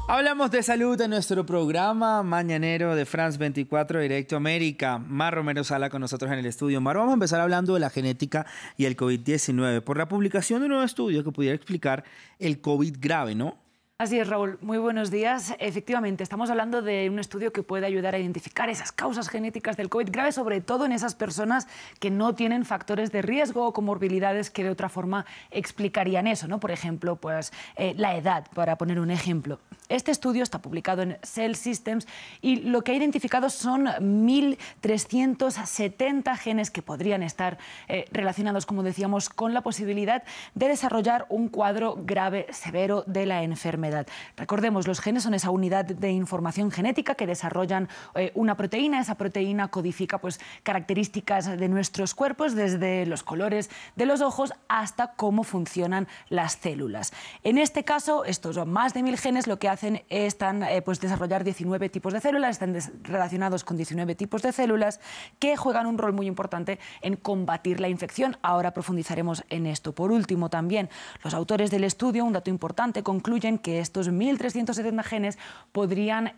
Hablamos de salud en nuestro programa mañanero de France 24 Directo América. Mar Romero Sala con nosotros en el estudio. Mar, vamos a empezar hablando de la genética y el COVID-19 por la publicación de un nuevo estudio que pudiera explicar el COVID grave, ¿no? Así es, Raúl. Muy buenos días. Efectivamente, estamos hablando de un estudio que puede ayudar a identificar esas causas genéticas del COVID grave, sobre todo en esas personas que no tienen factores de riesgo o comorbilidades que de otra forma explicarían eso, ¿no? Por ejemplo, pues, la edad, para poner un ejemplo. Este estudio está publicado en Cell Systems y lo que ha identificado son 1.370 genes que podrían estar relacionados, como decíamos, con la posibilidad de desarrollar un cuadro grave severo de la enfermedad. Recordemos, los genes son esa unidad de información genética que desarrollan una proteína. Esa proteína codifica pues, características de nuestros cuerpos, desde los colores de los ojos hasta cómo funcionan las células. En este caso, estos más de 1000 genes lo que hacen es pues, desarrollar 19 tipos de células, están relacionados con 19 tipos de células que juegan un rol muy importante en combatir la infección. Ahora profundizaremos en esto. Por último, también los autores del estudio, un dato importante, concluyen que estos 1.370 genes podrían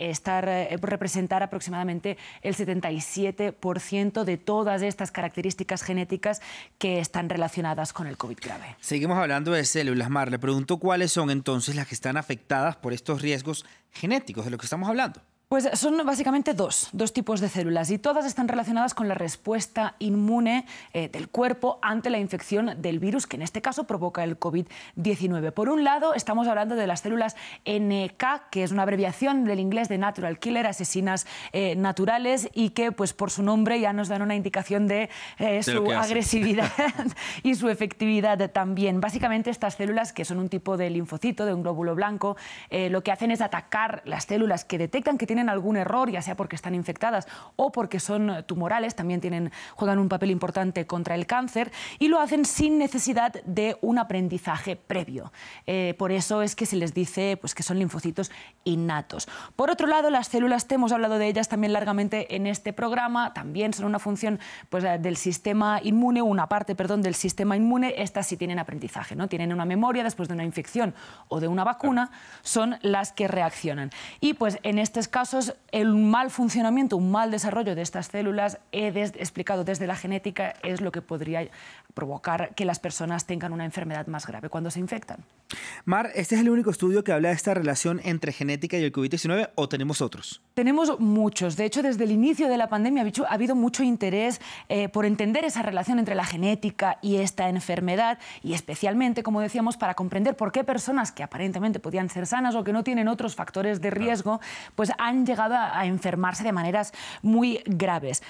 representar aproximadamente el 77% de todas estas características genéticas que están relacionadas con el COVID grave. Seguimos hablando de células, Mar. Le pregunto cuáles son entonces las que están afectadas por estos riesgos genéticos de los que estamos hablando. Pues son básicamente dos tipos de células y todas están relacionadas con la respuesta inmune del cuerpo ante la infección del virus, que en este caso provoca el COVID-19. Por un lado, estamos hablando de las células NK, que es una abreviación del inglés de Natural Killer, asesinas naturales, y que pues por su nombre ya nos dan una indicación de su agresividad y su efectividad también. Básicamente estas células, que son un tipo de linfocito, de un glóbulo blanco, lo que hacen es atacar las células que detectan que tienen algún error, ya sea porque están infectadas o porque son tumorales, también juegan un papel importante contra el cáncer, y lo hacen sin necesidad de un aprendizaje previo. Por eso es que se les dice pues, que son linfocitos innatos. Por otro lado, las células T, hemos hablado de ellas también largamente en este programa, también son una función pues, del sistema inmune, una parte, perdón, del sistema inmune. Estas sí tienen aprendizaje, ¿no? Tienen una memoria después de una infección o de una vacuna, son las que reaccionan. Y pues en estos casos, el mal funcionamiento, un mal desarrollo de estas células, explicado desde la genética, es lo que podría provocar que las personas tengan una enfermedad más grave cuando se infectan. Mar, ¿este es el único estudio que habla de esta relación entre genética y el COVID-19 o tenemos otros? Tenemos muchos. De hecho, desde el inicio de la pandemia ha habido mucho interés por entender esa relación entre la genética y esta enfermedad, y especialmente, como decíamos, para comprender por qué personas que aparentemente podían ser sanas o que no tienen otros factores de riesgo, pues han llegado a enfermarse de maneras muy graves.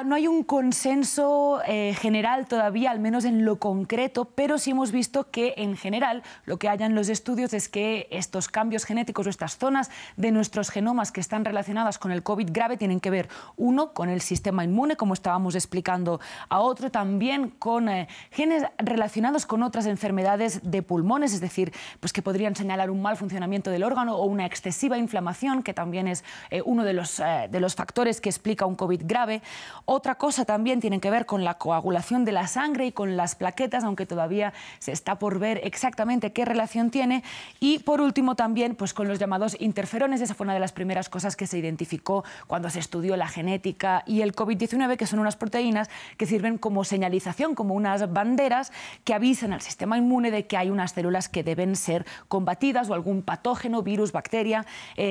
No hay un consenso general todavía, al menos en lo concreto, pero sí hemos visto que en general lo que hay en los estudios es que estos cambios genéticos o estas zonas de nuestros genomas que están relacionadas con el COVID grave tienen que ver, uno, con el sistema inmune, como estábamos explicando, a otro también con genes relacionados con otras enfermedades de pulmones, es decir, pues que podrían señalar un mal funcionamiento del órgano o una excesiva inflamación, que también es uno de los factores que explica un COVID grave. Otra cosa también tiene que ver con la coagulación de la sangre y con las plaquetas, aunque todavía se está por ver exactamente qué relación tiene. Y por último también pues con los llamados interferones. Esa fue una de las primeras cosas que se identificó cuando se estudió la genética y el COVID-19, que son unas proteínas que sirven como señalización, como unas banderas que avisan al sistema inmune de que hay unas células que deben ser combatidas o algún patógeno, virus, bacteria.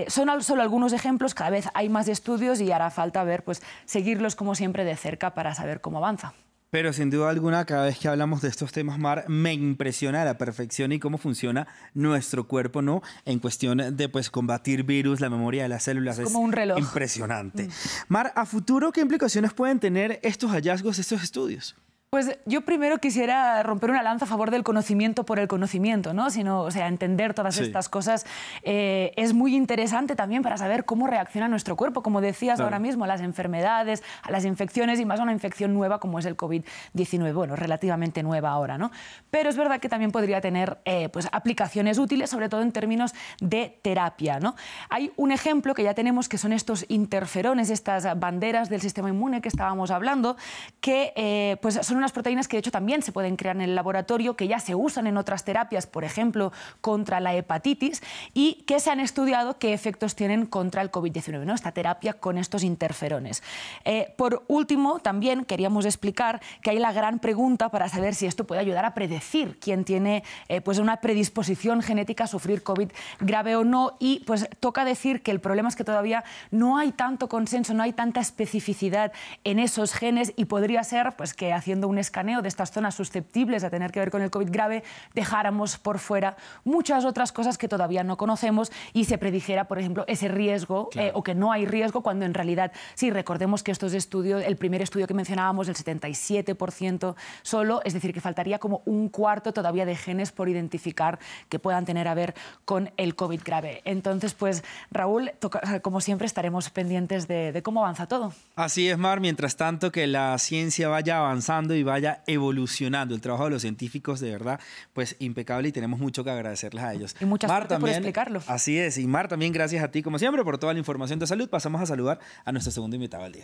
Son solo algunos ejemplos, cada vez hay más estudios y hará falta ver, pues, seguirlos como siempre de cerca para saber cómo avanza. Pero sin duda alguna, cada vez que hablamos de estos temas, Mar, me impresiona a la perfección y cómo funciona nuestro cuerpo, ¿no? En cuestión de pues, combatir virus, la memoria de las células es como un reloj. Impresionante. Mar, a futuro, ¿qué implicaciones pueden tener estos hallazgos, estos estudios? Pues yo primero quisiera romper una lanza a favor del conocimiento por el conocimiento, ¿no? O sea, entender todas estas cosas es muy interesante también para saber cómo reacciona nuestro cuerpo, como decías ahora mismo, a las enfermedades, a las infecciones y más a una infección nueva como es el COVID-19, bueno, relativamente nueva ahora, ¿no? Pero es verdad que también podría tener pues, aplicaciones útiles, sobre todo en términos de terapia, ¿no? Hay un ejemplo que ya tenemos que son estos interferones, estas banderas del sistema inmune que estábamos hablando, que pues son unas proteínas que de hecho también se pueden crear en el laboratorio, que ya se usan en otras terapias, por ejemplo, contra la hepatitis, y que se han estudiado qué efectos tienen contra el COVID-19, ¿no? Esta terapia con estos interferones. Por último, también queríamos explicar que hay la gran pregunta para saber si esto puede ayudar a predecir quién tiene pues una predisposición genética a sufrir COVID grave o no, y pues toca decir que el problema es que todavía no hay tanto consenso, no hay tanta especificidad en esos genes, y podría ser pues que haciendo un escaneo de estas zonas susceptibles a tener que ver con el COVID grave dejáramos por fuera muchas otras cosas que todavía no conocemos y se predijera, por ejemplo, ese riesgo, claro, o que no hay riesgo, cuando en realidad sí. Recordemos que estos estudios, el primer estudio que mencionábamos, el 77% solo, es decir, que faltaría como un cuarto todavía de genes por identificar que puedan tener a ver con el COVID grave. Entonces, pues Raúl, como siempre estaremos pendientes de cómo avanza todo. Así es, Mar. Mientras tanto, que la ciencia vaya avanzando y vaya evolucionando. El trabajo de los científicos, de verdad, pues impecable, y tenemos mucho que agradecerles a ellos. Y muchas gracias por explicarlo. Así es. Y Mar, también gracias a ti, como siempre, por toda la información de salud. Pasamos a saludar a nuestro segundo invitado al día.